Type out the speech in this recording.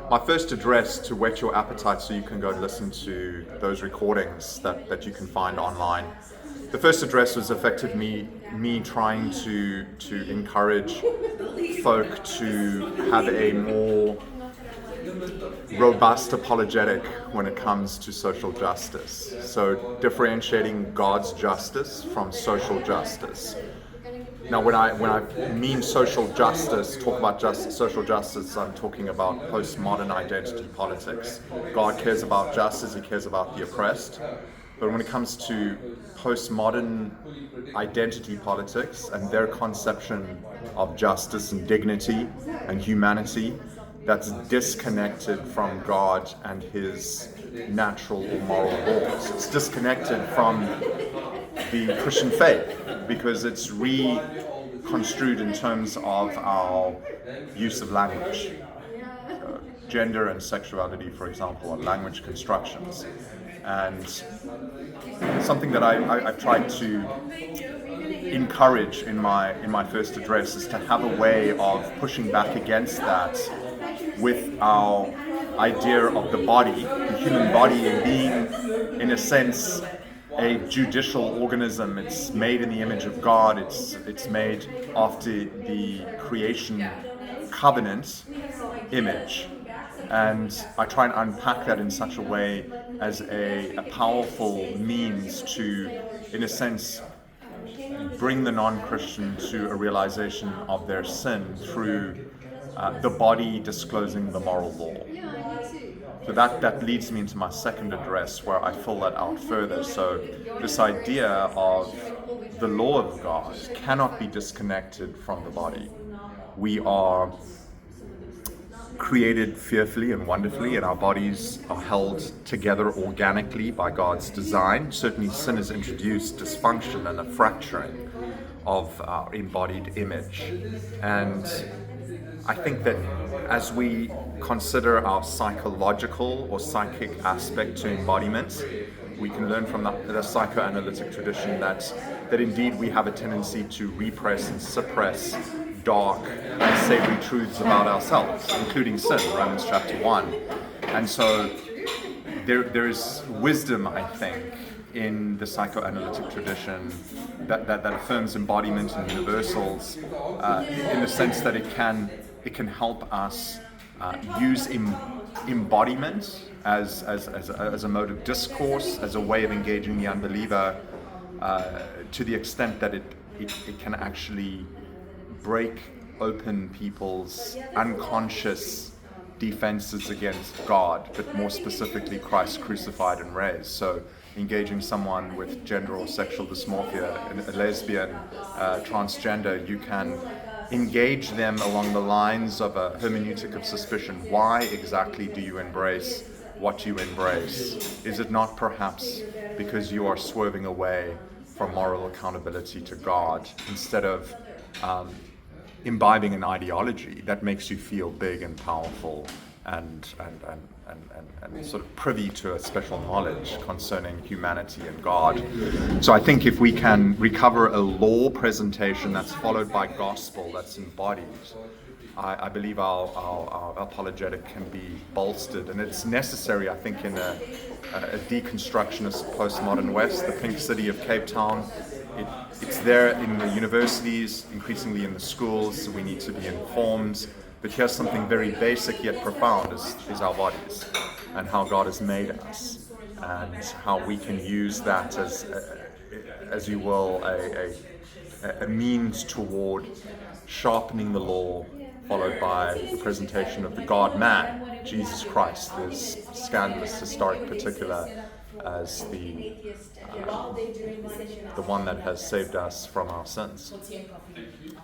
my first address, to whet your appetite so you can go listen to those recordings that you can find online. The first address was effectively me trying to encourage folk to have a more robust apologetic when it comes to social justice. So differentiating God's justice from social justice. Now, when I mean social justice, talk about social justice, I'm talking about postmodern identity politics. God cares about justice, he cares about the oppressed. But when it comes to postmodern identity politics and their conception of justice and dignity and humanity, that's disconnected from God and his natural or moral laws. It's disconnected from the Christian faith because it's reconstrued in terms of our use of language. Gender and sexuality, for example, are language constructions. And something that I've tried to encourage in my first address is to have a way of pushing back against that with our idea of the body, the human body, being, in a sense, a judicial organism. It's made in the image of God. It's made after the creation covenant image. And I try and unpack that in such a way as a powerful means to, in a sense, bring the non-Christian to a realization of their sin through the body disclosing the moral law. So that leads me into my second address, where I fill that out further. So this idea of the law of God cannot be disconnected from the body. We are created fearfully and wonderfully, and our bodies are held together organically by God's design. Certainly sin has introduced dysfunction and a fracturing of our embodied image. And I think that as we consider our psychological or psychic aspect to embodiment, we can learn from the psychoanalytic tradition that indeed we have a tendency to repress and suppress dark, unsavory truths about ourselves, including sin, Romans chapter 1. And so there is wisdom, I think, in the psychoanalytic tradition that affirms embodiment and universals, in the sense that it can help us use embodiment as a mode of discourse, as a way of engaging the unbeliever, to the extent that it can actually break open people's unconscious defenses against God, but more specifically Christ crucified and raised. So engaging someone with gender or sexual dysmorphia, a lesbian, transgender, you can engage them along the lines of a hermeneutic of suspicion. Why exactly do you embrace what you embrace? Is it not perhaps because you are swerving away from moral accountability to God, instead of imbibing an ideology that makes you feel big and powerful and sort of privy to a special knowledge concerning humanity and God? So I think if we can recover a law presentation that's followed by gospel, that's embodied, I believe our apologetic can be bolstered. And it's necessary, I think, in a deconstructionist postmodern West, the pink city of Cape Town. It's there in the universities, increasingly in the schools, so we need to be informed. But here's something very basic yet profound, is our bodies and how God has made us, and how we can use that as you will, a means toward sharpening the law, followed by the presentation of the God-man, Jesus Christ, this scandalous historic particular, as the one that has saved us from our sins. Thank you.